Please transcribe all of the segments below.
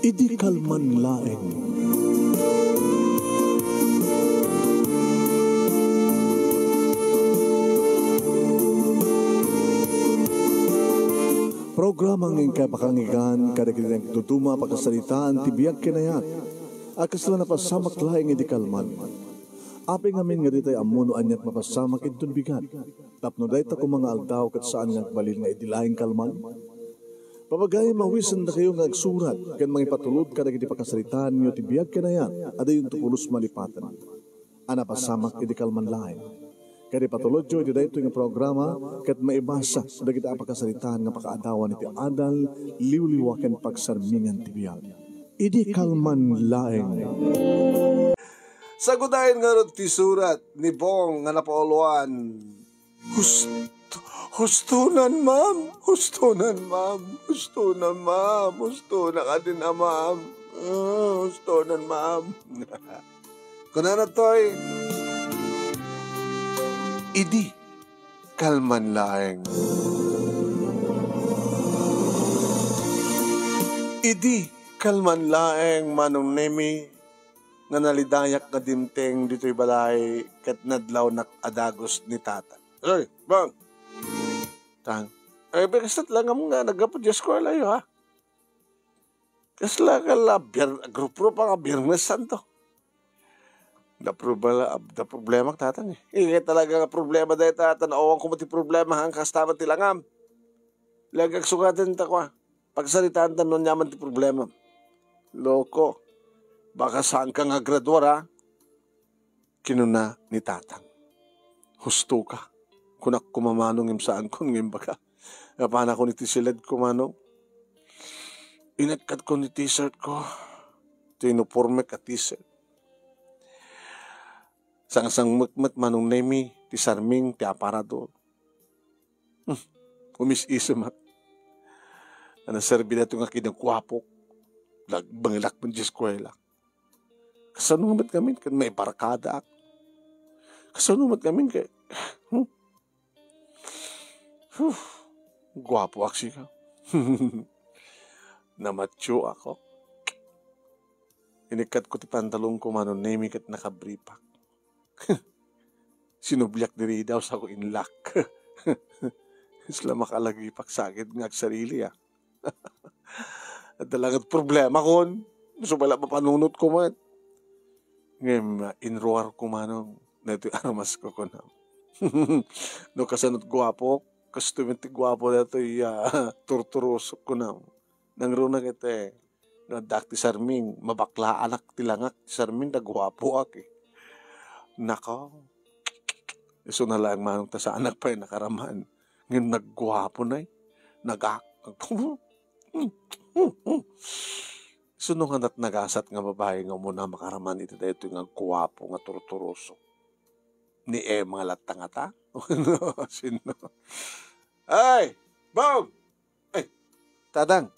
Idi kalman laeng. Programa ng kapakangigan kada kinang tutuma pagkasalitaan tibiyag kinayat akas lang napasamak laeng idi kalman. Aping amin nga ditay amuno anyat mapasamak itun bigat. Tapno dayta ko mga aldaw kat saan nga balil nga idi laeng kalman. Papagay mawisan na kayo nga agsurat kan mga ipatulod kada kiti pakasalitaan nyo tibiyag kinayat ada yung tupulos malipatan. Anapasamak idi kalman laeng. Kaya patulod jo, iti dahito yung programa, kat maibasa, da kita apakasalitaan nga pakaadawan iti adal, liwliwaken pagsarmingan tibiyag. Idi kalman laeng. Sagudahin nga rin ti surat ni Bong nga napauluan. Hustunan, ma'am. Hustunan, ma'am. Hustunan, ma'am. Hustunan ka din, ma'am. Hustunan, ma'am. Kuna na to'y. Idi kalman laeng. Idi kalman laeng manong nemi nga nalidayak nga dimteng dito'y balay kat nadlaw nak adagos ni tata. Ay, bang! Tang. Ay, bekasat lang nga nagapod yung eskwela yun, ha? Kasla ka la, grupo pa nga Biyernes Santo. Da problema tatang eh. Iya talaga nga problema dahil tatan. Awang ko mati problema hang kastaman tilangam. Lagag sugatan ta kwa. Pagsalitaan ta nun yaman ti problema. Loko. Baka saan ka nga graduar ha. Kinuna ni tatang. Husto ka. Kunak kumamanong im saan ko ngim baka. Napana ko ni tisilad kumanong. Inatkat ko ni t-shirt ko. Tinuporme ka t-shirt. Sang-sang mukmat manong nemi, ti sarming, ti aparador. Umis-isa mat. Ano serbi na ito nga kinagkwapok. Bangilak mo di eskwela. Kasanumat kami, kan may barakada ak. Kasanumat kami, kay... Gwapo ak siya. Namatyo ako. Inikat ko ti pantalong ko manong nemi kat nakabripak. Sinubyak diri daw sa ko inlak. Isla makalagi paksagid ng sarili ah. At talagang problema kon. So bala mapanunot ko man. Ngayon, inroar ko manong na ito aramas ko ko na. No kasanot guwapo. Kastuminti guwapo na ito turturoso ko na. Nangruna kita no dakti sarming. Mabakla anak tilangak. Sarming na guwapo ak eh. Nako. Iso na lang manong ta sa anak pa yung nakaraman. Ngayon naggwapo na eh. So nung hanat nagasat nga babae nga muna makaraman ito dahil ito nga gwapo nga turturoso. Ni mga latang ata? Sino? Ay! Bog! Ay! Tadang!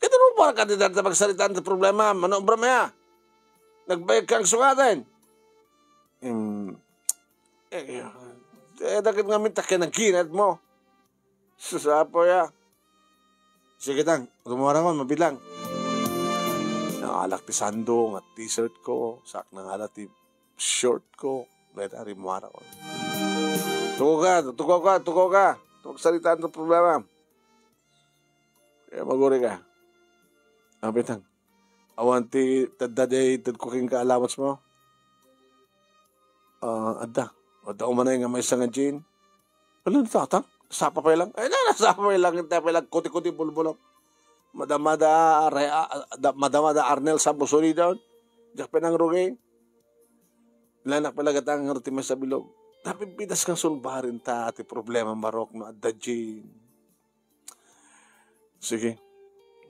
Ito mo para kandidat na magsalitaan sa problema. Ano obra maya? Nagbayag kang sungatan. Dakit nga minta kinaginat mo. Susapo ya. Sige tang, rumura mo, mabilang. Nangalak ti sandong at t-shirt ko. Sak nangalak ti short ko. Beta rimura ko. Tuko ka. Tuwag salitaan ng problema. Kaya maguri ka. Betang, awan ti tadaday tadkuking kaalamas mo. Ada umanay nga may isang nga Jane. Wala na tatang. Sapa pa lang. Ay na, sapa pa lang. Hindi pa lang. Kuti-kuti bulbulong. Madamada Arnel sa busuri daw. Diyak pa nang rugay. Lanak pala gatang nga sa bilog. Tapi pidas kang sulbarin ta ati problema marok no ada Jane. Sige.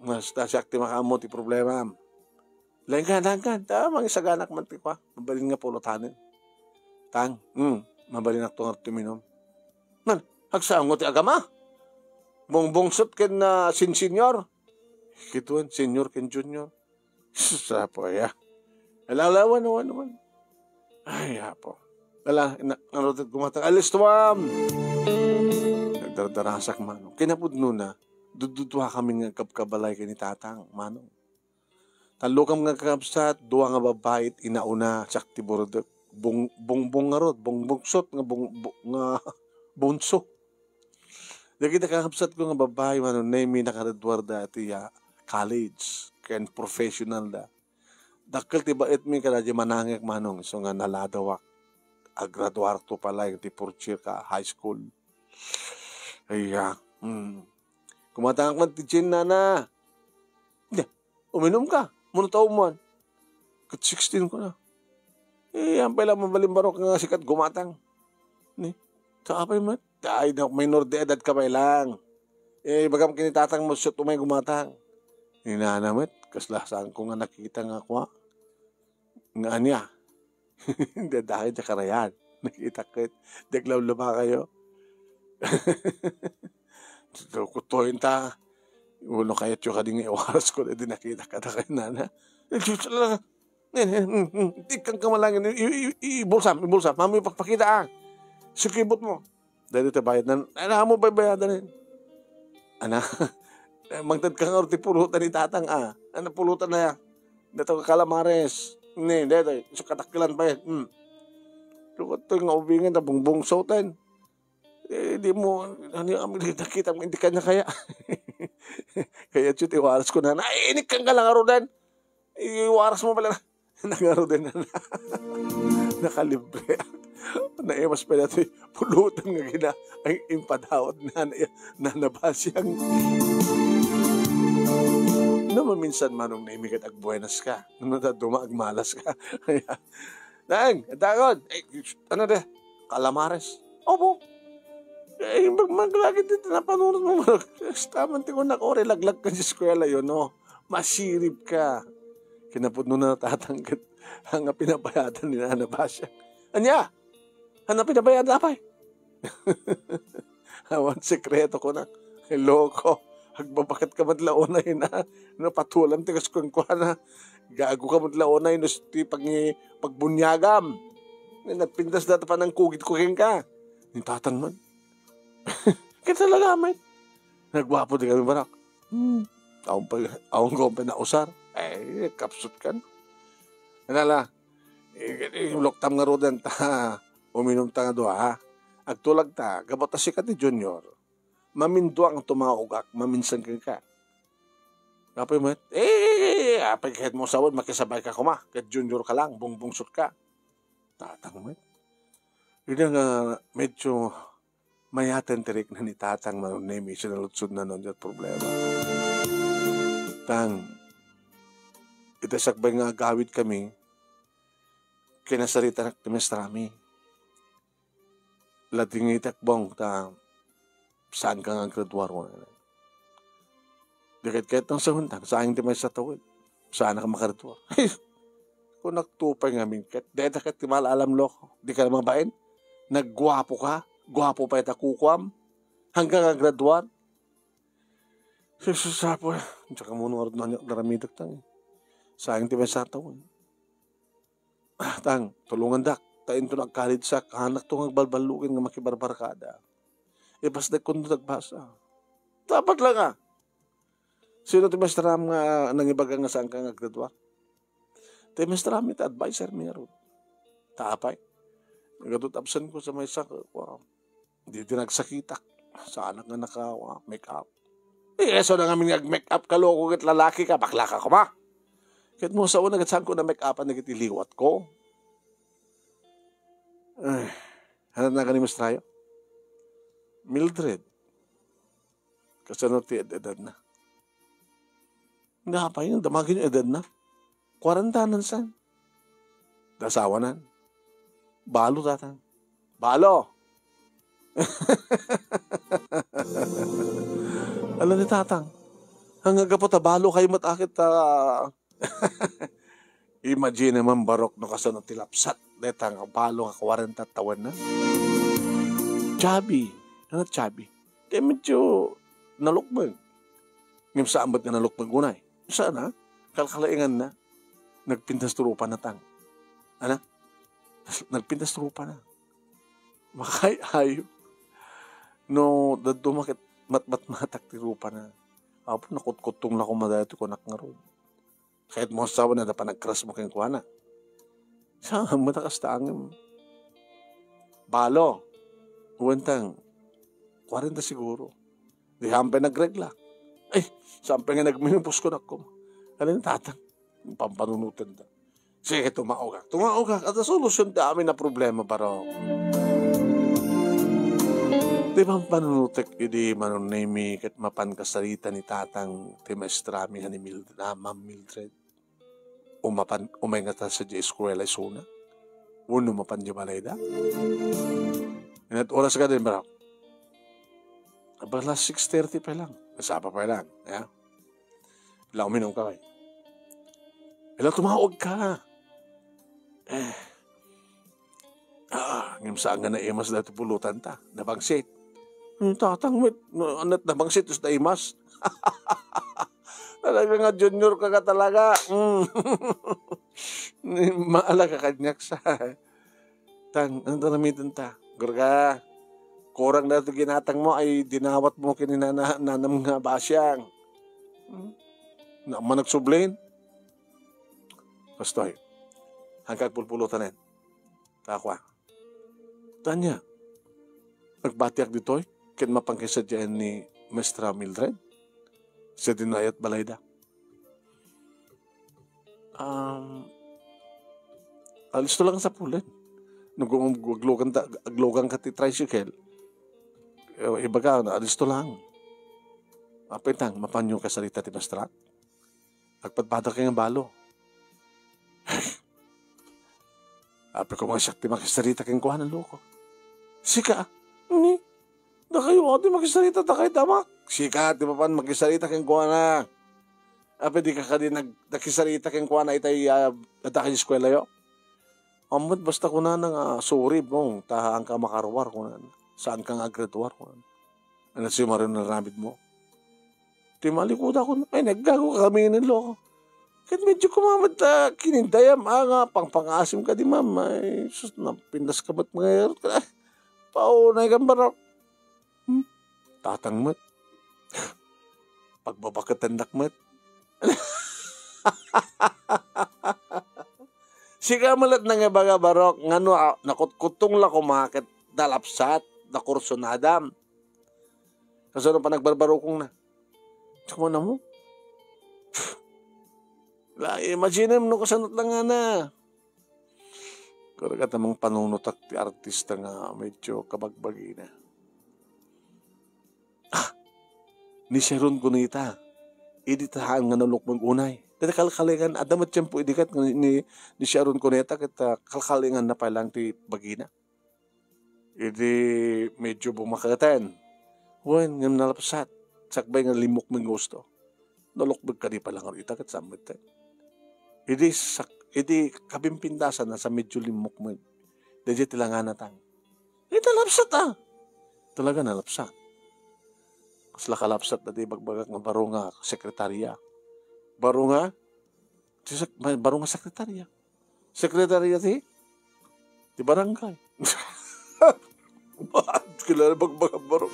Mas tasyak ti makamo ti problema. Langgan. Tamang isaganak man ti kwa. Mabalin nga pulutanin. Tang, mabalinak to nga tuminom. Man, hagsaan ti agama. Bongbong-sot ken na sin-senior. Kituan, senior ken junior. Sapo ya. Alalawan naman. Ay, hapo. Nanotot kumatang, alis tuwam! Nagdardarasak manong. Kinapudno na, dududuha kami nga kapkabalay kay ni tatang manong. Talukam nga kakabsat, duwa nga babae inauna, sak ti burdek, bungbong nga rod, bungbungsot nga nga bunso. Dagi kita kakabsat ko nga babae, name nakaradwar da ti college, ken professional da. Dakkel ti bait mi kada di manangek manong, so nga naladawak, agraduar to pala, yung ti purchir ka, high school. Ay, kumatangak man ti Jen na. Uminom ka. Muna taon mo. Kat 16 ko na. Ang pala mabalimbarok nga sikat gumatang. Sa apay man. Ay, minor de edad ka pa lang. Bagam kinitatang mo siya tumay gumatang. Hinanamat. Kaslasaan ko nga nakita nga ako. Nga anya. Hindi dahil sa karayan. Nakita ko. Deglaw laba kayo. Kutuhin ta. Ulo kaya tiyo ka din iwaras ko. Hindi nakita ka na kayo nana. Hindi kang kamalangin. Ibulsam. Mami pagpakita Sukibot mo. Dahil ito bayad na. Ano mo bayadan rin? Ana. Magtad ka nga orti pulutan ni tatang Ano pulutan na yan? Dito ka kalamares. Hindi. So katakilan pa yan. Ito nga ubingan na bungbong sautan. Di mo, nakita mo, hindi ka na kaya. Kaya chut, iwaras ko na, inik kang kalangarodan. Iwaras mo pala na, nangarodan na. Nakalibre. Naimas pa natin, pulutan nga gina, ang impadawat na nabasyang. Naman minsan manong naimigat agbuenas ka, dumagmalas ka. Nang, takot, ano de, kalamares. Opo. Maglagi dito na panunod mo. Taman ko nakore, laglag ka sa eskwela yun, no? Masirip ka. Kinapod nun na tatanggat ang pinabayatan ni Nana Basya. Anya? Ano pinabayatan apay? Awan, sekreto ko na. Loko. Agbabakat ka madlaonay na. Patulang tigas ko na. Gago ka madlaonay. Pagbunyagam. Nagpintas data pa ng kugit-kugin ka. Nitatan man. Kita lalamay. Nagwapo din kami barak. Awang ko pa na usar. Kapsut kan. Nalala, loktam nga rodan ta. Uminom ta nga doha. Agtulag ta. Gabata sikat ni Junior. Mamindo ang tumaugak. Maminsan ka. Kapay mo, apay kahit mo sawad, makisabay ka kuma. Kahit Junior ka lang, bungbungsot ka. Tatang mo. Yun nga, medyo mayaten tirik na ni tatang manunemi, sinalutsod na nun yung problema. Tang, itasakbay nga gawid kami, kinasarita na timestrami. Lating itakbong, saan ka nga graduar mo? Dikit-kit ng sahuntang, saan hindi may sa tawid? Saan ka makaraduar? Kung nagtupay nga minket, dahil kat timala alam loko, di ka na mabain? Naggwapo ka? Gwapo pa ita kukwam? Hanggang ang graduan? Susapo eh. Tsaka muna nga rin naramitak tang. Sayang timay sa tawon. Tang, tulungan dak. Tain to nagkalit sa kahanak to nagbalbalukin nga makibarbarkada. Pas na kundo nagbasa. Dapat lang Sino timay stram nga nangibaga nga saan ka nga graduan? Timay stram ita advisor meron. Taapay. Nagatutapsan ko sa may sakwa. Hindi nagsakitak. Sa anak nga naka-make up. So na kami nag-make up ka loko kat lalaki ka. Bakla ka ba? Kahit mo sa una gatsan ko na make up ang nagitiliwat ko. Ay, hanap na ka ni Mastrayo? Mildred. Kasanot ti edad na. Nga pa yun, damagin yung edad na. 40 saan? Dasawanan. Balo tatang. Balo! Alam ni tatang, hanggang po balo kayo matakit imagine naman barok no kasunod tilapsat. Detang balo ka 40 tawan na. Chubby. Ano chubby? Kaya medyo nalukbag. Ngayon saan ba't nga nalukbag unay? Saan Kalkalaingan na. Nagpintas turupa na tang. Ano? Nagpintas turupa na. Makay-ayo. No, dumakit matmatak ti rupa na. Apo, nakutkutong na kumadato ko nakngarod. Kahit mo asawa na dapat nag-crush mo kayong kuha na. Saan mo nakastangin? Balo. Uwantang, 40 siguro. Di hampay nagregla. Ay, sampay nga nagminupos ko na ko. Ano yung tatang? Pampanunutan da. Sige, tumao ka. At solusyon dami na problema para. Di ba ang panunutek, hindi manunemi kat mapan kasarita ni tatang timestrami ni Ma'am Mildred. Umay nga ta sa di eskwela isuna. Uno mapan di balay da. Inat oras ka din, bro. Abala 6:30 pa lang. Nasapa pa lang. Ya? Bila uminom ka kayo. Bila tumawag ka. Ngayon saan nga na imas dati pulutan ta. Nabangsit. Tatang, anat nabangsit us na imas. Talaga nga junior ka talaga. Maala ka kanyak sa. Tang, ano namitan ta? Gurga, kurang na ito ginatang mo ay dinawat mo kininanam nga basyang. Naman nagsublin. Bastoy, hanggang pulpulutan yan. Takwa. Tanya, nagbatiak dito'y, kin mapangkisa dyan ni Mestra Mildred? Sa dinayat balayda. Alis to lang sa pulan. Aglogan ka ti tricycle. Iba ka, alis to lang. Apitang, mapanyo ka salita ti Mestra. Agpadpada ka ng balo. Api ko mga siyak ti makisarita kang kuha ng loko. Sika, ni, na kayo ako ti makisarita ta kayo tamak. Sika, ti papan makisarita kang kuha na. Api di ka din nakisarita kang kuha na itay atake di eskwela yo. Amot basta ko na nga sorry mo, tahaan ka makarwar ko na. Saan ka nga graduar ko na. Ano siya marin na ramid mo. Ti malikuda ko na, ay naggago kami ng loko. Kahit medyo kumamad kinindayam, nga, pang-pangasim ka di ma'am. Ay, sus, napindas ka ba't mga yarot ka? Paunay kang barok. Tatang mat. Pagbabakatan nakmat. Siga malat na nga baga barok, nga no, nakutkutong la kumakit dalapsat, na kursunadam. Kasi ano pa nagbarbarokong na. Tsaka na mo. Imagine mo, kasanot lang nga na. Kaya tamang panunutak ti artista nga medyo kabagbagi na. Ni Sharon Cunita, iditahan nga nalok mag-unay. Dati kalkalingan, adamat siya po idikat ni Sharon Cunita, kita kalkalingan na palang ti bagina. Idi medyo bumakatan. Huwag nga nalapsat, sakbay nga limok mong gusto. Nalokbag ka di palang arita kat samit tayo. Idi kabimpindasan na sa medyo limok mo. Dadi tilangan natang. Talapsat Talaga nalapsat. Kasla kalapsat na di bagbagak ng baro nga sekretarya. Baro nga sekretarya. Sekretarya di barangay. Ba't kilala bagbagak baro?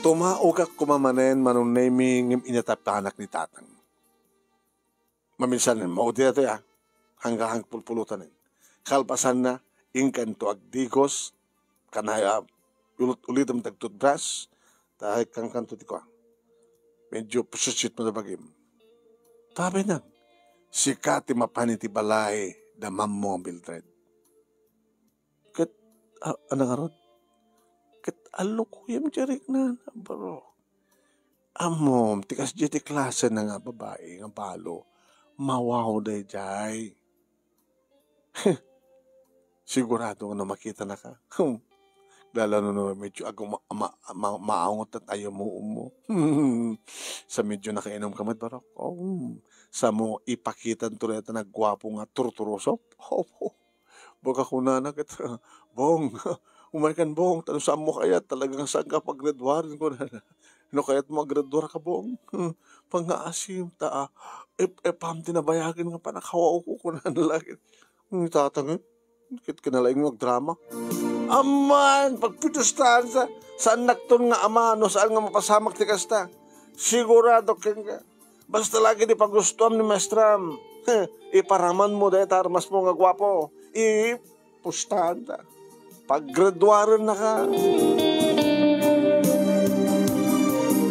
Tumaugak kumamanen manunaming inatapanak ni tatang. Maminsan maudi na ito hanggang pulpulutan. Kalpasan na, ingkan to agdigos, kanaya ulit ang tagtutbras, dahil kang kanto di ko. Medyo pususit mo na bagim. Tabi na, sikati mapaniti balay da mammo ang Mildred. Kat, anang arod? Kat alukuyam jarik na bro. Amom, tikas jeti klase na nga babae, nga balo. Mawaw day jay. Sigurado na makita na ka. Lalo na medyo maangot at ayaw mo. Sa medyo nakainom ka barok. Sa mo ipakitan tuloy at nagwapo nga turturoso. Baka kunana kita. Bong, umakan bong, tanong saan mo kaya talagang saan ka pag-graduarin ko na. Ano kaya't mag-graduar ka bong? Pang-aasim ta. Pam tinabayagin nga pa nakawaw ko na nalagin. Tatangin. Kit kinalaing mag-drama. Aman, pagpitustahan Saan nakton nga ama, no saan nga mapasamak ti kasta? Sigurado ken ka. Basta lagi di pagustuhan ni Maestram. Iparaman mo dahil tarmas mo nga gwapo. Ipustahan ta. Paggraduaran na ka.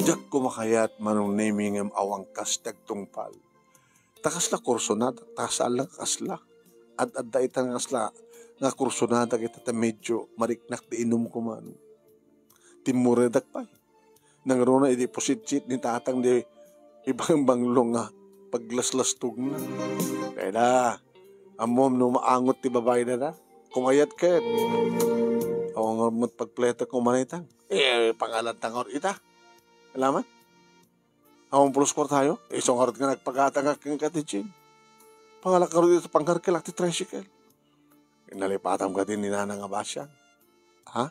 Diyak kumakayat manong naming ang awang kastag tungpal. Takas na kursonada, takas alang kasla. At daitan nga kasla, nga kursonada kita ta medyo mariknak di inom ko man. Timuredak pa. Nang rona i-deposit ni tatang di ibang banglong nga paglaslastog na. Kaya na, amom no maangot ti babae na. Kumayat ket. Ako nga mo't pagpleta ko manitang. Pangalan tangor ita. Alaman? Awang pulos ko tayo. Isang harot nga nagpagatang aking katitsin. Pangalan ka rin ito pangkarkilak ti tricycle. Inalipatam ka din ni Nanang nga basyang. Ha?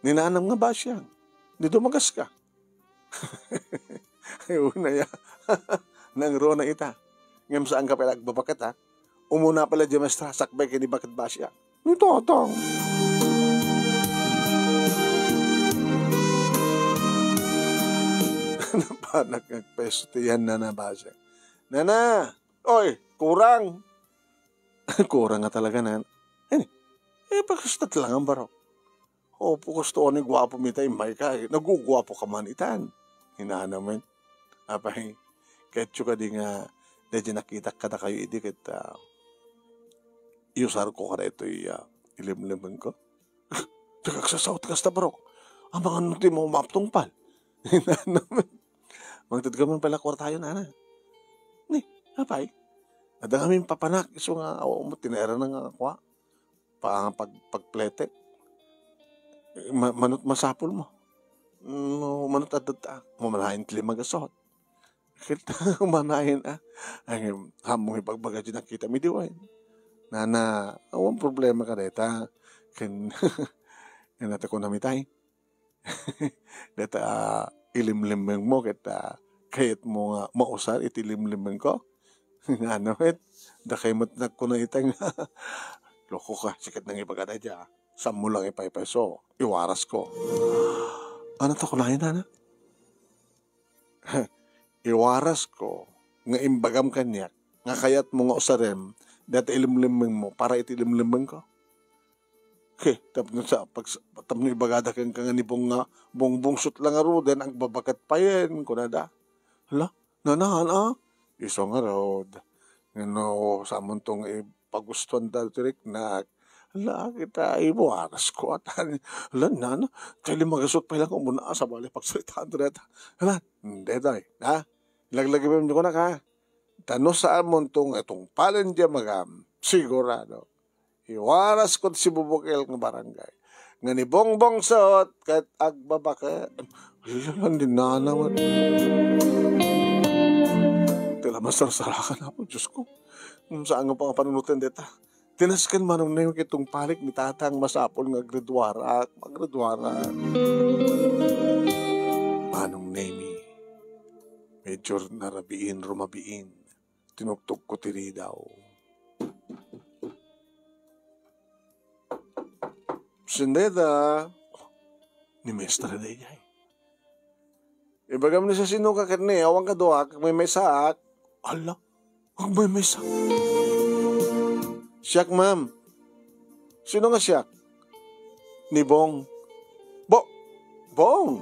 Ni Nanang nga basyang. Di dumagas ka. Ayun na ya. Nang rona ita. Ngam saan ka pala agbabakat ha? Umuna pala di mastra sakbay kini bakit basya. Totong. Napanak nagpeso tiyan na nabasya. Nana! Oy! Kurang! Kurang nga talaga na. Pagkastat lang ang barok. Pukusto ni gwapo mitay may ka. Nagugwapo ka man itan. Hinanaman. Apay, ketyo ka di nga, medyo nakita ka na kayo, hindi kita, iusar ko ka na ito, ilimliman ko. Nagkaksasaot ka sa barok. Ang mga nuti mo maptungpal. Hinanaman. Magtad ka man pala kwartayo na. Ni, apay. Ada kami papanak, iso nga, mo, tinera na nga kwa. Pagplete. Manot masapol mo. Manot adata. Mamalahin tili magasot. Kita manahin ay hamong ipagbaga dyan nakita mi diwain. Nana, awang problema ka deta. Kanata ko namitay. Deta ilimlimeng mo kita kayat mo nga mausar itilimlimeng ko. Ano da kay matnak ko na itang loko ka, sikat nang ipagada dyan. Sammo lang ipaypeso, iwaras ko. Ano to kunahin na? Iwaras ko, nga imbagam kanyak, nga kayat mo nga usarem, dati ilimlimeng mo, para itilimlimeng ko. Tapos sa tapos ibagada kang kanganibong nga, bongbong lang aro, den ang babakat pa yan, kunada. Hala, nanahan iso nga road. Ngano, sa amon tong ipagustuhan dati rik na, hala, kita iwaras ko at hala, nana, kaya magasot pa lang muna sa bali pagsalitaan reta. Hala, hindi tayo, ha? Laglagi mo ko na ka. Tano saan mo itong palan dyan magam, sigurado. Iwaras ko si Bubukil ng barangay. Nga ni Bongbong Sot, kahit agbabaka, hala, din na naman. Tila masarsarakan ako, Diyos ko. Saan nga pang panunutin dito? Tinaskan manong na yung kitong palik ni tatang masapol nga graduarak, maggraduarak. Manong Nemi, medyo narabiin, rumabiin, tinugtog ko tiri daw. Sindeda, ni Mestra Dayay. Ibagam ni sa sino ka karne, awang ka doa, kag may saak. Ala, kag may saak. Siyak, ma'am. Sino nga siyak? Ni Bong. Bong!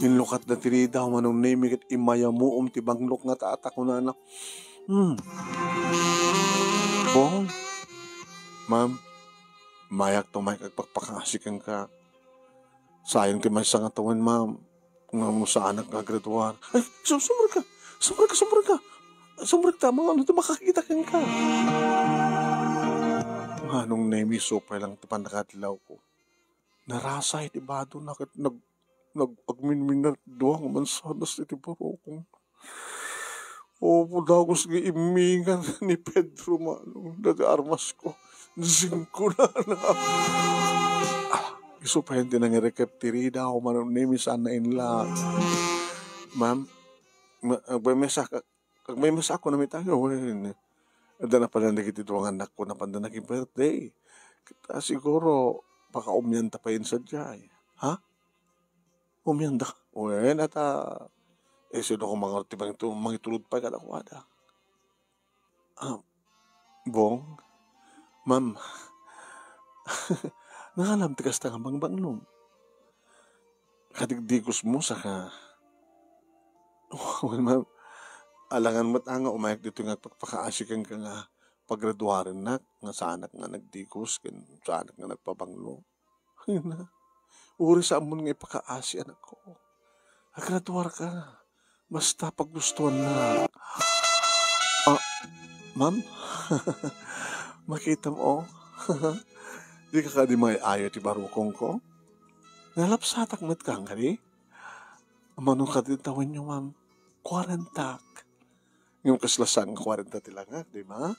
Inlukat na tiri daw manong naming at imaya mo tibanglok nga taata ko na anak. Bong. Ma'am, mayak to may kagpagpakasikan ka. Sayang ti may sangatawan, ma'am. Nga mo sa anak nga graduar. Ay, sumur ka. Sumur ka. Mga ano ito makakita kang ka. Anong nemi supay lang ito pandakatlaw ko. Narasay ti bado na nag-agminmin na doang mansanas iti barokong. Daw ko sige imingan ni Pedro manong nag-armas ko. Zingko na. Iso pa hindi nang i-recap tiri daw manong nemi sana inla. Ma'am, may mesa ako na may tayo. Ada na pala nagitito ang anak ko na panda naging birthday. Kita siguro, baka umyan tapayin sa dyan. Ha? Umiyanda ka? Uwen, at sino ko mga tibang ito, mga itulod pa kadakwada. Bong, ma'am, nangalam tikas na nga banglong. Kadigdigos mo sa ka. Well, ma'am, alangan mo't nga umayak dito nga pagpakaasikan ka nga paggraduarin na nga sa anak nga nagdigos, sa anak nga nagpabanglo. Ayun na. Uri sa amon nga ipakaasi anak ko. Agraduar ka. Basta pag gustuhan na. Ma'am? Makita mo, di ka di may ayo ti barukong ko? Nalapsatak met ka nga di? Manong ka din tawin nyo, ma'am? 40. Yung kaslasang 40 tilangak, di ba?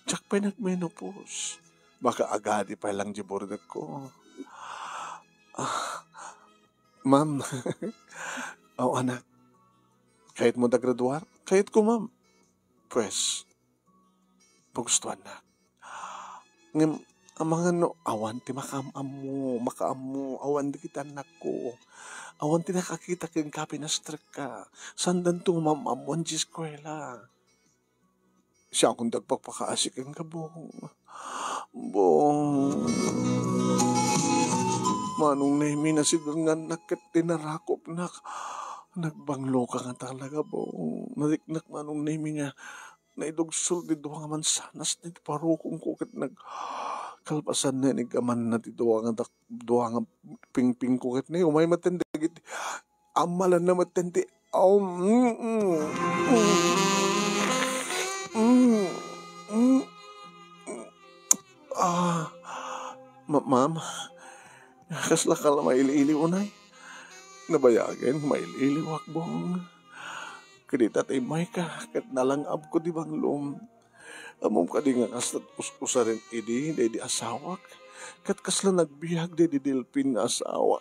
Tsak pa nagmenopause. Baka agadi pa lang jibordag ko. Ma'am, anak, kahit mo graduar, kahit ko, ma'am. Pues, pagustuhan na. Ngam, ang mga awan ti makaamu, awan di kita anak ko. Awan ti nakakita kang kapinastrak ka. Sandan to, ma'am, amuan di eskwela. Siya akong dagpagpakaasik ang kabong. Bong. Manong nahimi na si Dungan nakit tinarakop na. Nagbanglo ka nga talaga, bong. Naliknak manong nahimi nga. Naidugsol di doha nga mansanas na parukong ko kat kalpasan na nigaman na di doha nga pingping ko kat na umay matindi amalan na matindi ma'am, kasla ka lang maili-ili unay. Nabayagin, maili-ili wakbong. Kadita tay may ka, kat nalangab ko di bang lum. Amom ka di nga kaslat usa rin idi, di asawak. Kat kasla nagbihag di dilpin nga asawa.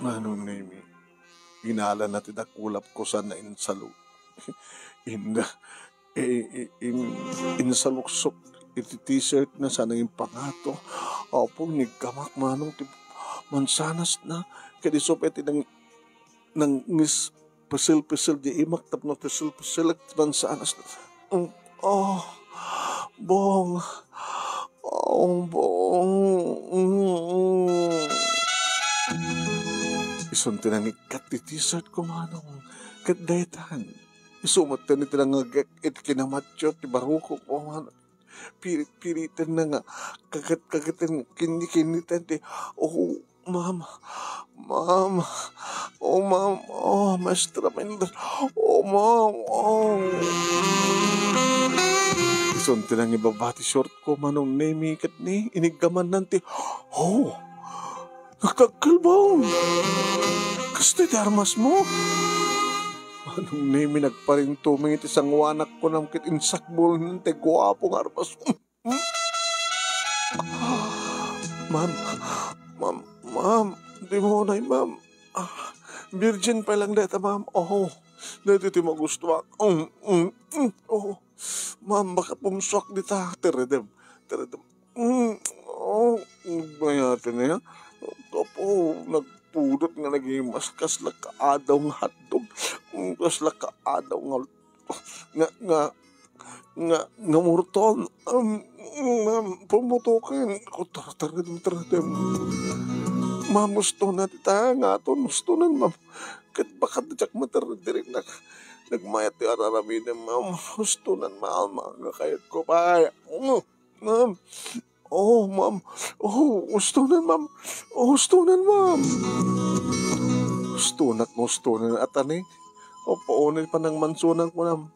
Manong nemi, ginala na tidakulap ko sa nain salo. Insaluksok iti t-shirt na sana yung pangato. Opo, nigkamak manong mansanas na. Kadi sopet ng ngis pasil-pasil di imak tapno pasil-pasil at mansanas na. Bong. Bong. Ison tinangikat ti t-shirt ko manong. Kat daytan. Isumat na nito nga iti kinamatyo ti baruko ko manong. Pirit-piritan na nga. Kagat-kagatan kinitan ti. Ma'am. Maestra Mendel. Ma'am. Ison tinang ibabati short ko manong nemi kat ni inigaman nanti. Nagkagkalbaw. Kaste ti armas mo. Manong nemi nagparing tumingit isang wanak ko ng kit insakbol nanti guwapong armas. Ma'am, di mo na ma'am. Virgin pa lang data, ma'am. Dito ti magustuhan. Ma'am, baka pumswak dita. Teredem. Mayate na yan. Kapo, nagpudot nga nagimas. Kasla kaadaw nga hotdog. Kasla kaadaw nga murton. Ma'am, pumutukin. Teredem. Ma'am, gusto na tita nga ito. Gusto na, ma'am. Kat baka tijak mataridirin na nagmayat ti araraminin, ma'am. Gusto na, ma'am. Magkakayat ko pa. Ma'am. Ma'am. Gusto na, ma'am. Gusto na, ma'am. Gusto na. At ani, paunin pa ng mansunan ko, ma'am.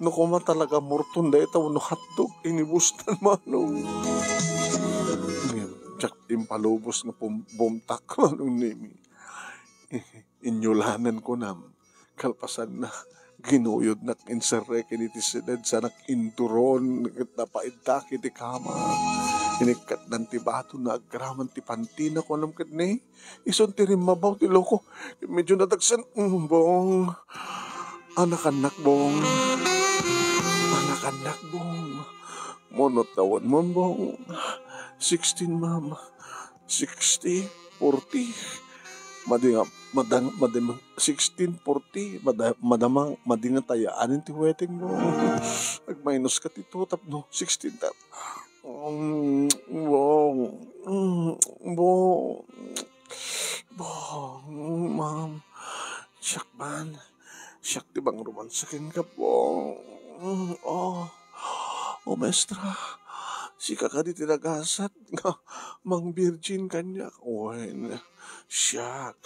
No kuma talaga murton da ito. No hotdog. Inibus na, ma'am. Tsak impalubos nga bumtak ko nung nimi. Inyulanan ko nam. Kalpasan na ginuyod na insarek initisidad sa nakinturon napaidtak iti kama. Inikat ng tibato na agraman ti pantina ko nam kadne. Ison ti rimabaw ti loko. Medyo natagsan. Bong. Anak-anak bong. Monot tawon mo bong 16 ma'am. 60, 40. Madamang 1640 madamang madinga tayaanin ti wedding mo. Ag minus ka ti tutap no 16 ta. Bong. Bong. Bong. Ma'am. Siyak man. Siyak di bang romansakin ka bong. Oh. Oh, maestra. Si kakadi tinagasat nga mang virgin kanya. Uy, siyak.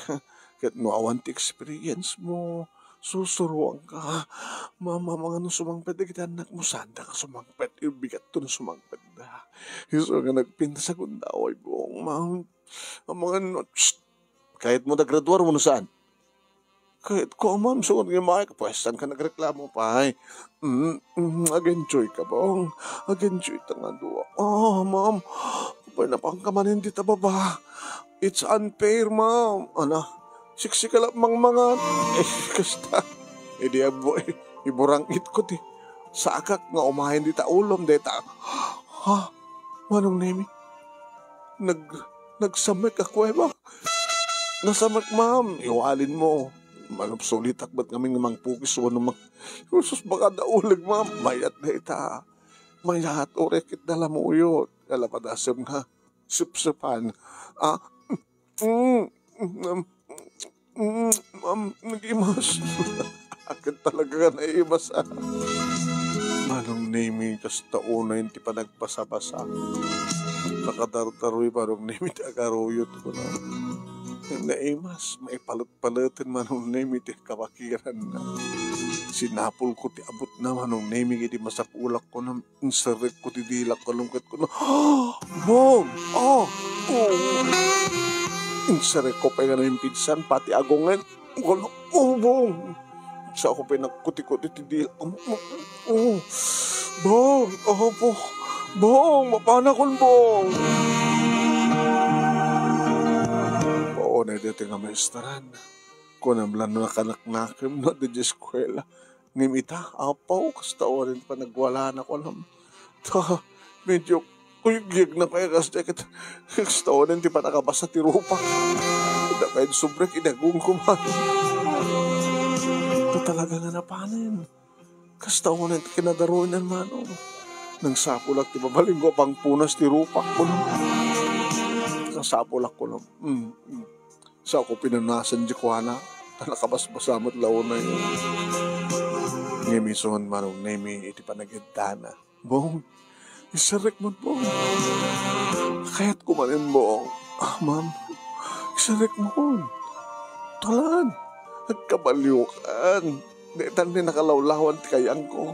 Kat no awan ti experience mo. Susuruan ka. Mama, mga no sumangpet. Kita anak mo, sanda ka sumangpet. Ibigat to na sumangpet na. Iso nga nagpinta sa kundaway buong ma'am. Ang mga no, kahit mo naggraduar mo no saan? Kahit ko, ma'am, sugod nga mga kapwesan ka nagreklamo pa. Ag-enjoy ka bang? Ag-enjoy ta nga doon. Oh, ma'am, kapag napangkamanin dita baba. It's unfair, ma'am. Ano? Siksi ka lang mga. Kasta. Di abo, iburang it ko ti. Sakak nga umahin dita ulom dita. Ha? Manong nemi? Nagsamek ako ba? Nasamek, ma'am. Iwalin mo. Manupsulit akbat kami ng mga pukis o ng mga Sus baka naulag ma'am mayat na ita mayat o rekit na lamuyot kalapadasam nga sipsipan ma'am nag-imas akin talaga ka naimas manong name kas taon na hindi pa nagpasa-basa nakadaroy parang name tagaruyot ko na naimas, may palut-palutin manong nemi ti kawakiran na. Sinapol ko ti abot na manong nemi di masakulak ko na insarik ko ti dilak ko lungkit ko na. Bong! Oh! Insarik ko pa nga yung pinsan pati agongan. Bong! Sa ako pinagkuti-kuti ti dilak ko. Bong! Oh, bong! Bong! Mapanakon, bong! Na dito nga maestaran. Kunamlan na kanak-nakim na di eskwela. Ngimita, apaw, kasta orin pa nagwala na ko lang. Ta, medyo kuyugig na kaya kasi kasta orin di pa nakabasa ti rupa. Da kahit sobrek inagong kuman. Ito talaga nga napanin. Kasta orin kinadaroon yan mano. Nang sapulak ti babaling ko pang punas ti rupa ko lang. Kasapulak ko lang. Sa ako pinanasan di ko na nakabasbasamot laon na yun. Ngimison manong nemi iti panagintana. Bong, isarik mo bong. Kaya't kumanin bong. Ma'am, isarik mo. Talan, nagkabaliukan. Netan ni nakalawlawan ti kayang ko.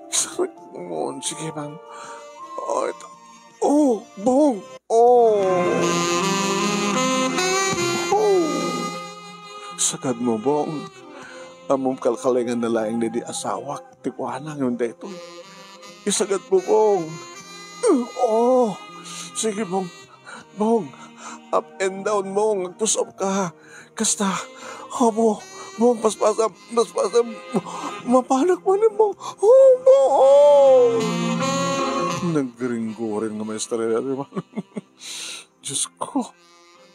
Isarik mo. Sige bang. Bong. Sagad mo bong. Among kalkalingan na laing di asawak. Tikwana ngayon dito. Isagad mo bong. Sige bong. Bong. Up and down bong. Nagpusap ka. Kasta. Bong. Paspasam. Mapanak mo na bong. Bong. Nagringgo-ring nga maestra. Diyos ko.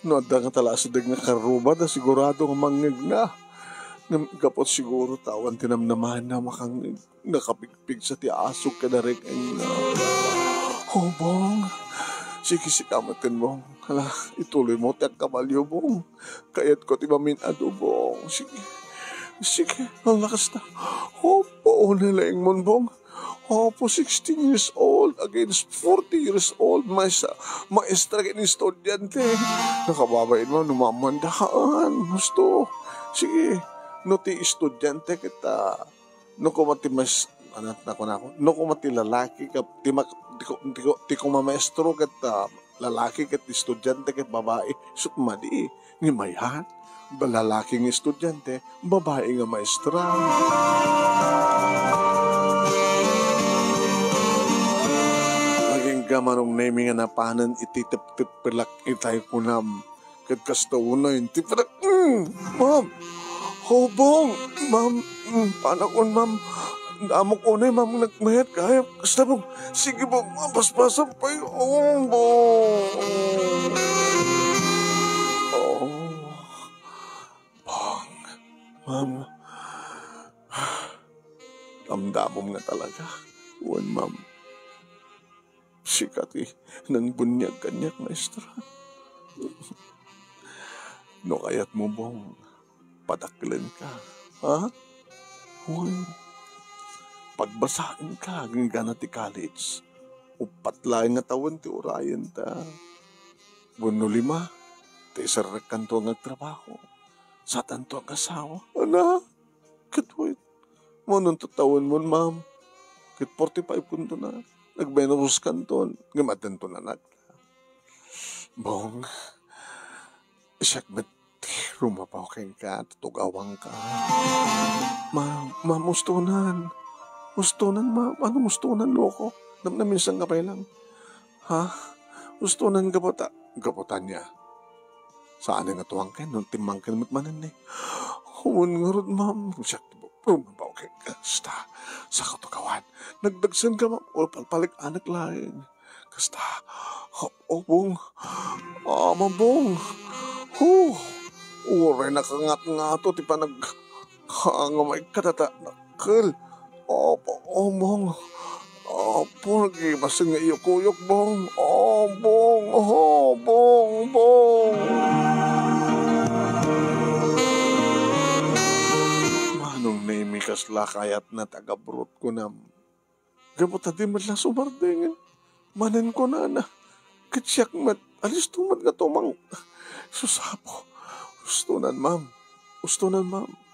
No, ada nga tala sa dag nga karuba na sigurado nga mangig na. Kapot siguro tawan tinamnaman na makang nakapigpig sa tiasog ka na rin. Bong. Sige sikamatin bong. Hala, ituloy mo tiyang kabalyo bong. Kayat ko ti maminado bong. Sige, ang lakas na. Nalaing mon bong. Po 16 years old against 40 years old. Maestra ka ni estudyante. Nakababain mo, numamandaan. Gusto. Sige. No ti estudyante kita. No kumati mas, no kumati lalaki ka, ti kumamaestro kita, lalaki kat estudyante kat babae. Sutmadi. Ni mayan. Lalaking estudyante, babae nga maestra. Manong naming nga napanan ititip-tip pilak itay kunam. Kat kastauna yun. Tipilak, ma'am. Bong. Ma'am, panakon, ma'am. Amok ko na ma'am, nagmayat kaya. Basta bong, sige bong, paspasan pa yun. Bong. Oh. Bong. Ma'am. Damdamom nga talaga. Uwan, ma'am. Sikat nang bunyag kanyak, maestra. No kayat mo, bong, padaklan ka. Ha? Uwan. Pagbasain ka, gana ti college. Upat lang nga tawan ti urayan ta. Buno 5, ti isarak kanto ang trabaho. Sa tanto ang asawa. Ana, katwit. Manong tatawan mo, ma'am. Kit 45 kunto na. Nagbenarus kanton. Gamatan to na nagta. Bong, siyak ba't rumapaw kang ka, tutugawang ka. Ma'am, ustunan. Ustunan, ma'am. Ano ustunan, loko? Minsan ka pa lang. Ha? Ustunan gabota. Gabotan niya. Saan nga tuwang kayo? Nung timang kinamit-manan eh. Huwag nga rin, ma'am. Siyak, rumapaw kang ka. Sa katukawan. Nagdagsan ka, ma'am. O palpalik anak lain. Kasta. Bong. Mabong. Uray nakangat-ngato. Ti pa naghangamay katata. Nakal. Bong. Nag-ibasin nga iyo kuyok, bong. Bong. Bong. Manong name kasla kayat na taga-brot ko na. Gabot na di matla sumardengin. Manan ko na. Katsyak mat. Alis tumat nga tumang. Susapo. Ustunan, ma'am.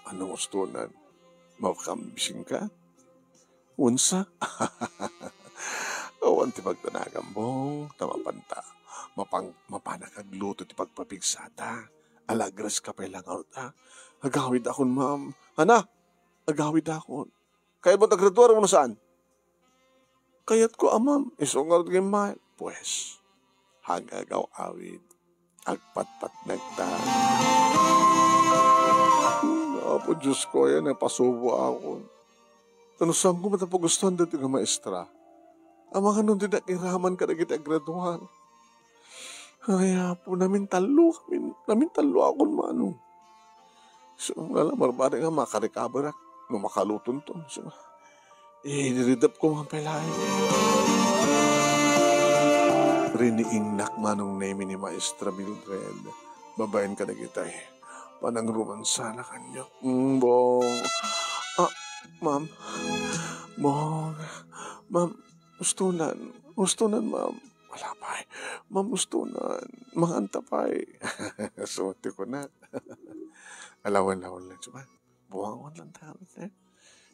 Anong ustunan? Mapakambising ka? Unsa? Awan ti pagtanagambong, tamapanta. Mapanakagluto ti pagpapigsata. Alagras ka pa ilang ta. Agawid akon, ma'am. Ana, agawid akon. Kaya ba tagraduar mo na saan? Kayat ko, ma'am. Isungar gimay. Pues, hagagaw awid. Agpatpat nagta. Apo, Diyos ko, yan, napasubo ako. Tanusang ko matapagustuhan dito nga maestra. Ang mga nun din nakiraman ka na kita gradual. Kaya po, namin talo ako manong. So, wala, marbari nga makarikabarak. Nung makaluton to. So, niridap ko mga pelay. Riniingnak manong name ni Maestra Mildred. Babayan ka na kita eh. Panang romansa na kanya. Bong. Ma'am. Bong. Ma'am, ustunan, ma'am. Wala pa eh. Ma'am, ustunan. Mga antapay. Suti ko na. Alawan lang. Diba? Buwangon lang tayo.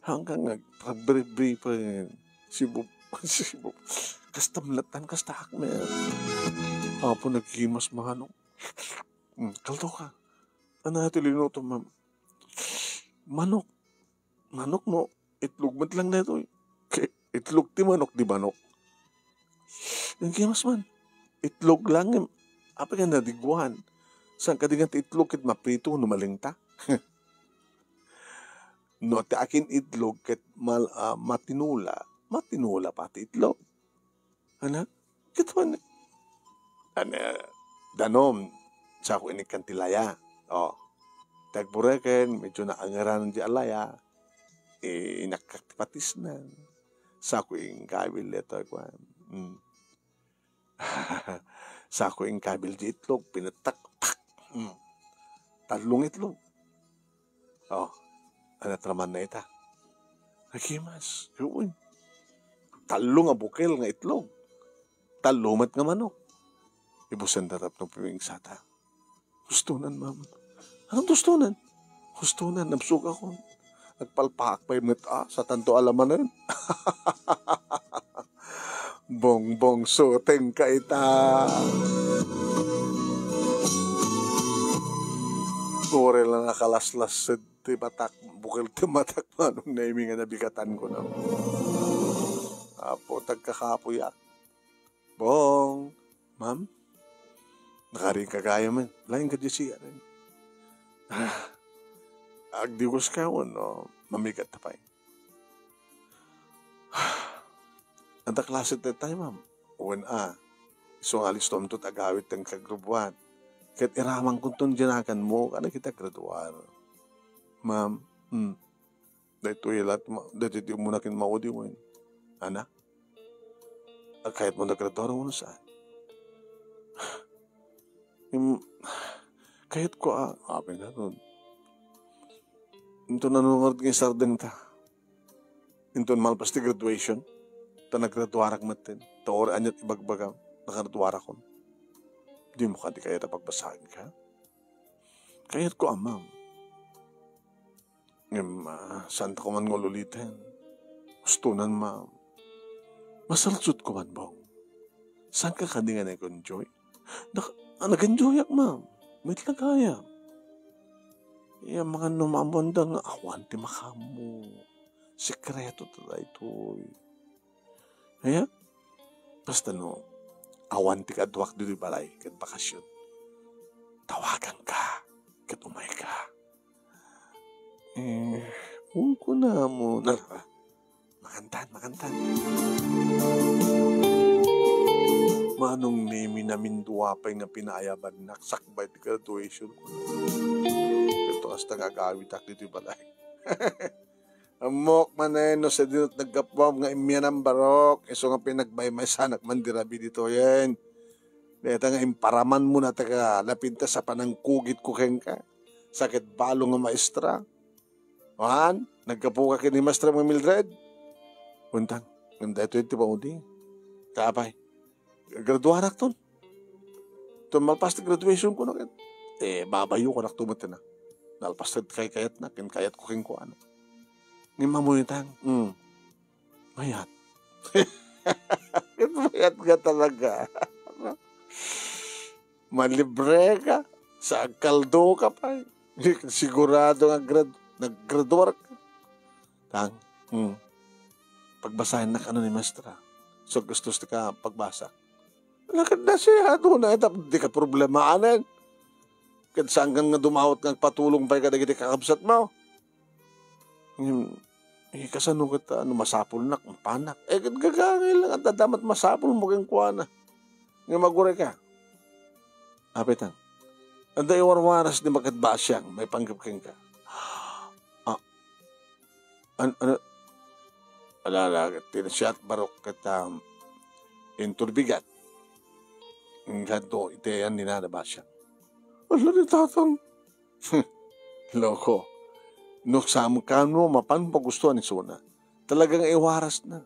Hanggang nagpag-brief pa rin. Sibop. Kastamlatan, kastakmer. Apo naghimas mga ano. Kalto ka. Ano natin linuto, ma'am? Manok no. Itlog mat lang na ito. Itlog ti manok, di manok. Naghimas man. Itlog lang. Apa ka nadigwan. Saan ka dingan ti itlog kit maprito numalingta? No, ti akin itlog kit matinula. Matinula pati itlog. Anak? Kituan. Danom. Sa ako inikan tilaya. Tagbureken, medyo naangaran di alaya. Nakaktipatis na. Sa ako yung kabil ito. Sa ako yung kabil di itlog. Pinatak. Talong itlog. Anatraman na ita. Nakimas. Yun. Talong nga bukel nga itlog. Talumat nga manok. Ibusan darap ng pimingsata. Hustunan, ma'am. Anong hustunan? Hustunan, nabsug ako. Nagpalpak pa yung sa tanto alaman na yun. Bong suteng ka ita. Kore lang nakalaslas ti batak. Bukil ti matak manong naiming nga nabigatan ko na. Apo, tagkakapuyak. Bong, ma'am? Nakaring kagaya man. Lain ka di siya rin. Agdiwas ka no? Mamigat na pa eh. Anta klase tayo, ma'am. Uwan So nga listom to tagawit ng kagrubuan. Kahit iramang kung itong dinakan mo, kana kita graduar. Ma'am, dahito ilat, dahito di mo nakin maudi mo yun. Ana? Kahit mo nagraduar mo na saan? Kahit ko amin na nun. Ito nanungod ng sardeng ta. Ito malpas ti graduation. Ta nagraduarak matin. Ta or anyat ibagbaga. Nakagraduarak ko. Di mo ka di kaya pagbasahin ka. Kahit ko amam. Saan ko man ngululitin. Gustunan ma'am. Masalsut ko man bang. Saan ka kadingan nag-enjoy? Nag-enjoy ak ma'am. May lagaya. Yung mga numamanda nga awan ti makamu. Sekreto tala ito. Kaya, basta awan ti kadwak dito balay kat bakasyon. Tawagan ka. Kat umay ka. Ko na mo. Makantan. Manong nemi namin duwapay nga pinayaban naksakbay ti graduation ko. Ito hasta gagawit ak dito balay. Amok maneno sa dinot nagkapwam nga imyan ang barok. Iso nga pinagbaymay sanak mandirabi dito yan. Dito nga imparaman mo na taga lapinta sa panangkugit ko keng ka. Sakit balo nga maestra. Ohan, nagkapuka ka ni Maestra mga Mildred. Untang, ganda ito yung tipaudi. Kaapay, graduarak ton. Tumalpas na graduation ko na kin. Babayo ko na tumatin na. Nalpas na kayat na, kayat ko king ko ano. Ngayon mamuyitang, mayat. Mayat ka talaga. Malibre ka. Sa kaldo ka pa. Sigurado nga nag-graduar ka. Tang, pagbasahin na ka ni Maestra. So gusto ka pagbasa. Lakad na siya. Doon na di ka problemaanan. Kad saan nga dumawat nga patulong pa ka na giti kakabsat mo. Kasano kita, masapul na, panak. Gagangay lang, at damat masapul mo kang kuha na. Nga magure ka. Apitan. Anda iwarwaras ni makatbasyang, may panggapking ka. Ano? Alala, tinasyat barok kita inturbigat. Ang ganto, itayan ni nanabasyang. Ala ni tatang. Loko. Nuksam ka mo, mapan pagustuhan ni Suna. Talagang iwaras na.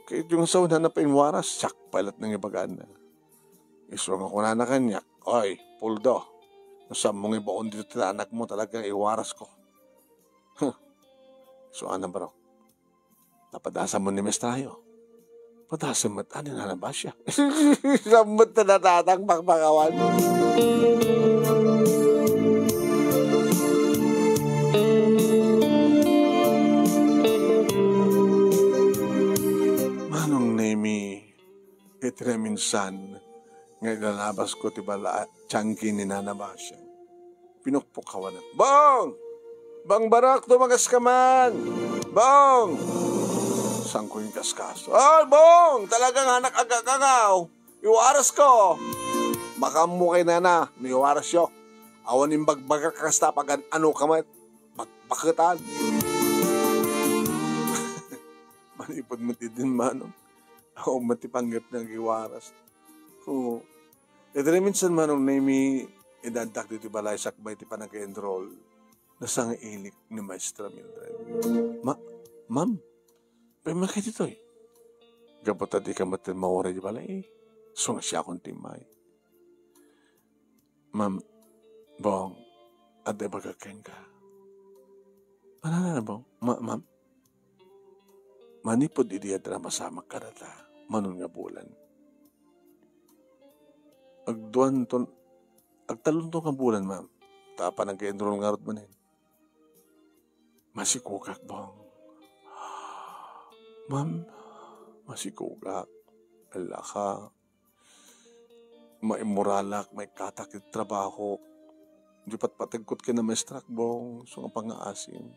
Kahit yung sauna na painwaras, sak palat ng ibagaan na. Isro nga kuna na kanya, oy, puldo. Nasam mong ibaon dito tila anak mo, talagang iwaras ko. So, ano bro? Napadasa mo ni Mestrayo. Padasa mo, ano na ba siya? Samot na natatang pakpakawan. Itire minsan, ngayon lalabas ko, tibala, tiyangki ni Nanabasya. Pinukpok ka na. Bong! Bang barak, tumagas ka man! Bong! Saan ko yung kaskaso? Ay, Bong! Talagang anak agagaw! Iwaras ko! Makamukay na, iwaras yo. Awan yung bagbaga kakastapagan, ano ka man? Bagbakitan. Manipod matidin manong. Ako matipanggap ng iwaras. Oo. Ito rin minsan manong nami idadak dito balay sakbay ti pa nag-enroll na sang ilik ni Maestra Mildred. Ma'am, pamakit ito eh. Gabot di ka matin mawari di balay eh. So nga siya akong timay. Ma'am, Bong, ade baga keng ka. Ano na Bong? Ma'am? Manipod idiyadra masama karata, manon nga bulan. Agtalon to nga bulan, ma'am. Tapa nag-enroll nga rot manin. Masikukak, Bong. Ma'am, masikukak. Ala ka. Maimoralak, may katakit trabaho. Di patagkot ka na maestrak, Bong. So nga pang-aasin.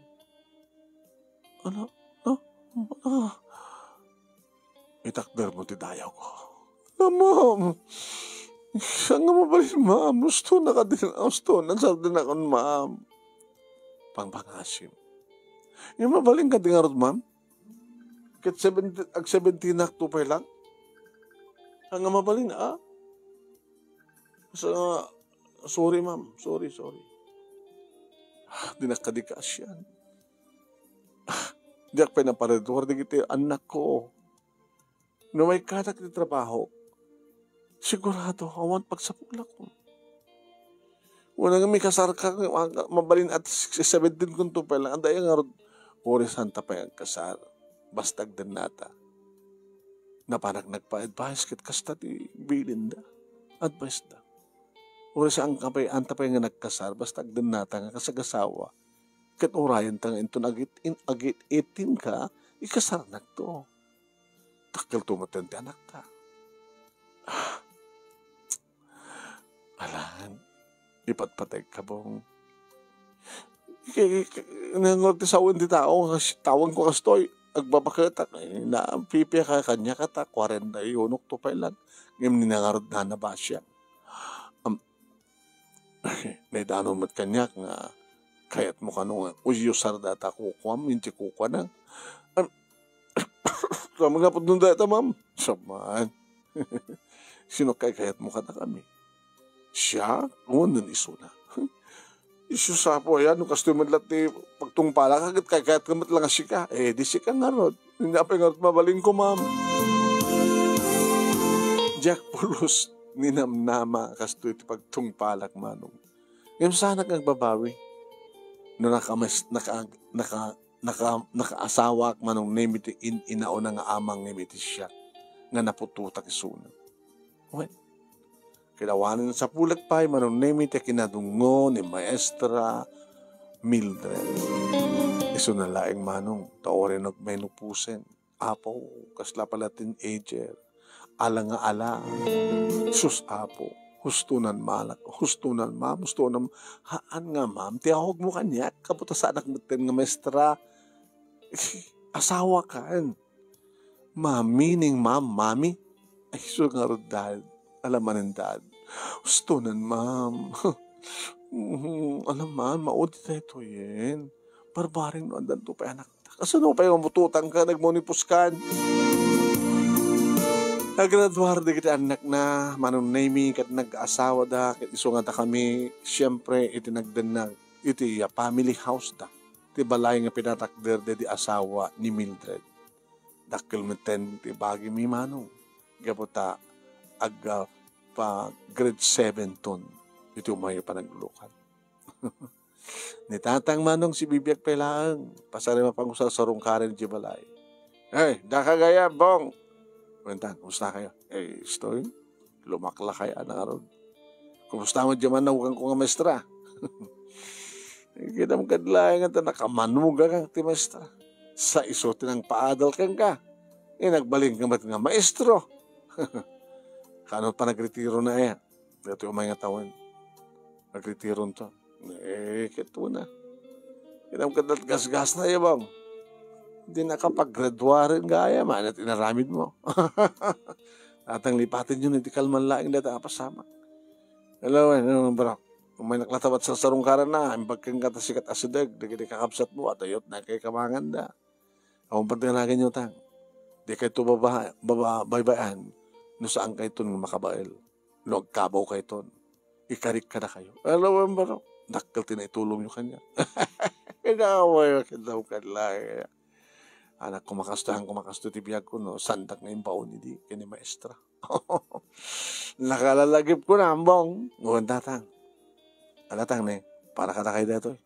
Ano? Itakder mo ti dayaw ko. Ma'am, saan nga mabalin, ma'am? Gusto na ka din. Gusto na sa din ako, ma'am. Pangpangasim. Yung mabaling ka din nga ron, ma'am? Kat 17 na tupay lang? Ang nga mabalin, sorry, ma'am. Sorry. Di nakadikas yan. Di ako pinaparedor. Di kita anak ko. No may katak di trabaho, sigurado, awan pagsapula ko. Una nga may kasar ka, mabalin at 17 kung tupay lang. Anday nga ron, ori santa pa yung kasar. Bastag din nata. Napanak nagpa-advise kit kasta di bilin da. Advice da. Ori sa ang kapay, anta pa yung nagkasar, bastag din nata nga kasagasawa. Kit orayan ta nga ito agit itin ka, ikasar na to. Takil tumatan ti anak ta. Alan, ipatpatay ka bong. Nangod ti sawan ti tao, tawang ko kastoy, agbabakita, na pipiya ka kanya kata, 41 to pailan, ngayon ninangarod na ba siya. Naidano mat kanya nga, kayat mo kanong, uyusar data kukwam, hindi kukwa na. Sama nga po nung data, ma'am. Saman. Sino kayat mo ka na kami? Siya? Ngundan iso na. Iso sa po, yan. Nung kastoy madlat ni pagtungpala, kagit kayat kamat lang siya ka. Di siya ka nga rod. Hindi pa nga mabaling ko, ma'am. Jack Pulos, ninamnama, kastoy ti pagtungpalak, manong. Ngayon sana kang babawi. No nakaasawa ak manong nemiti inauna nga amang nemiti siya nga napututak isuna. Well, kilawanin sa pulag pa'y manong nemiti kinadungo ni Maestra Mildred. Iso na laing manong taorin og may nupusen. Apo, kasla pala teenager. Ala nga ala. Sus apo. Hustunan malak, hustunan ma'am, hustunan haan nga ma'am, tiyahog mo kanya, kaputa sa anak mo nga maestra, asawa kan. Meaning ma'am, mami, ay so nga rin dad, alaman ng dad, hustunan ma'am, alam ma'am, maudi tayo ito yan, barbaring no, andan to pa anak, kasano pa yung mututang ka, nagmonipus kan. Naggraduar di kita anak na manong nami kat nag-asawa da kat iso nga ta kami siyempre iti nagdanag iti family house da ti balay nga pinatakder di asawa ni Mildred dakkel meten ti bagi mi manong gaputa pa grade 7 ton iti umay pa naglulukan ni tatang manong si Bibiyag Pelaan pasari mapangusal sa rungkarin di balay hey dakagaya bong. Kuwentan, kumusta kayo? Stoy, lumakla kayo na ron. Kumusta mo dyan man ko nga maestra? Kinam kadlayan nga nakamanuga kang ti maestra. Sa iso tinang paadal kang ka. Nagbaling ka nga maestro. Kano pa nagretiro na yan? Dito yung mga tawan. Nagretiro to. Kito na. Kinam kadlat gas-gas na yabang. Hindi nakapag-graduarin gaya man at inaramid mo. Atang lipatin yun, hindi kalman laing data apasama. Hello, bro. Kung may naklatabat sa sarungkaran na, imbag kang katasikat asidag, di kakapsat mo, at ayot na kay kamangan da. Akong pantinagin nyo tang. Di kayo ito baybayan, no saan kayo ito makabail. No agkabaw kayo ito. Ikarik ka na kayo. Hello, bro. Dakal tinaitulong nyo kanya. Kinaway, kinaway ka lang. Anak kumakasto tibiyag ko, no? Sandak na yung baon ni kini maestra. Nakalalagip ko na, ambong. Nguwan tatang. Alatang ne, para ka na kayo dito.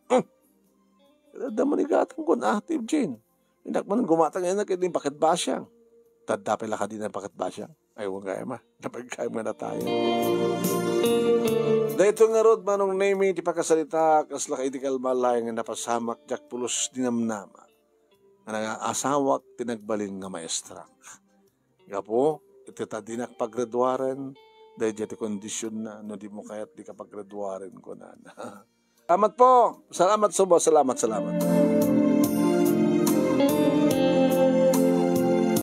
Damo ni gatang ko na active, Jane. Inakman gumatang yan na kaya din bakit ba siyang? Tadapila ka din na bakit ba siyang? Ayaw nga ma, napagkaya mo na tayo. Dahito nga rod manong name, di pa kasalita, kasla ka idikal malay nga napasamak, Jack Pulos dinamnama. Nga asawak tinagbalin nga maestra. Gapo, itita dinak paggraduaran, dahil dyan kondisyon na, no di mo kaya't di ka paggraduaran ko na. Salamat po! Salamat.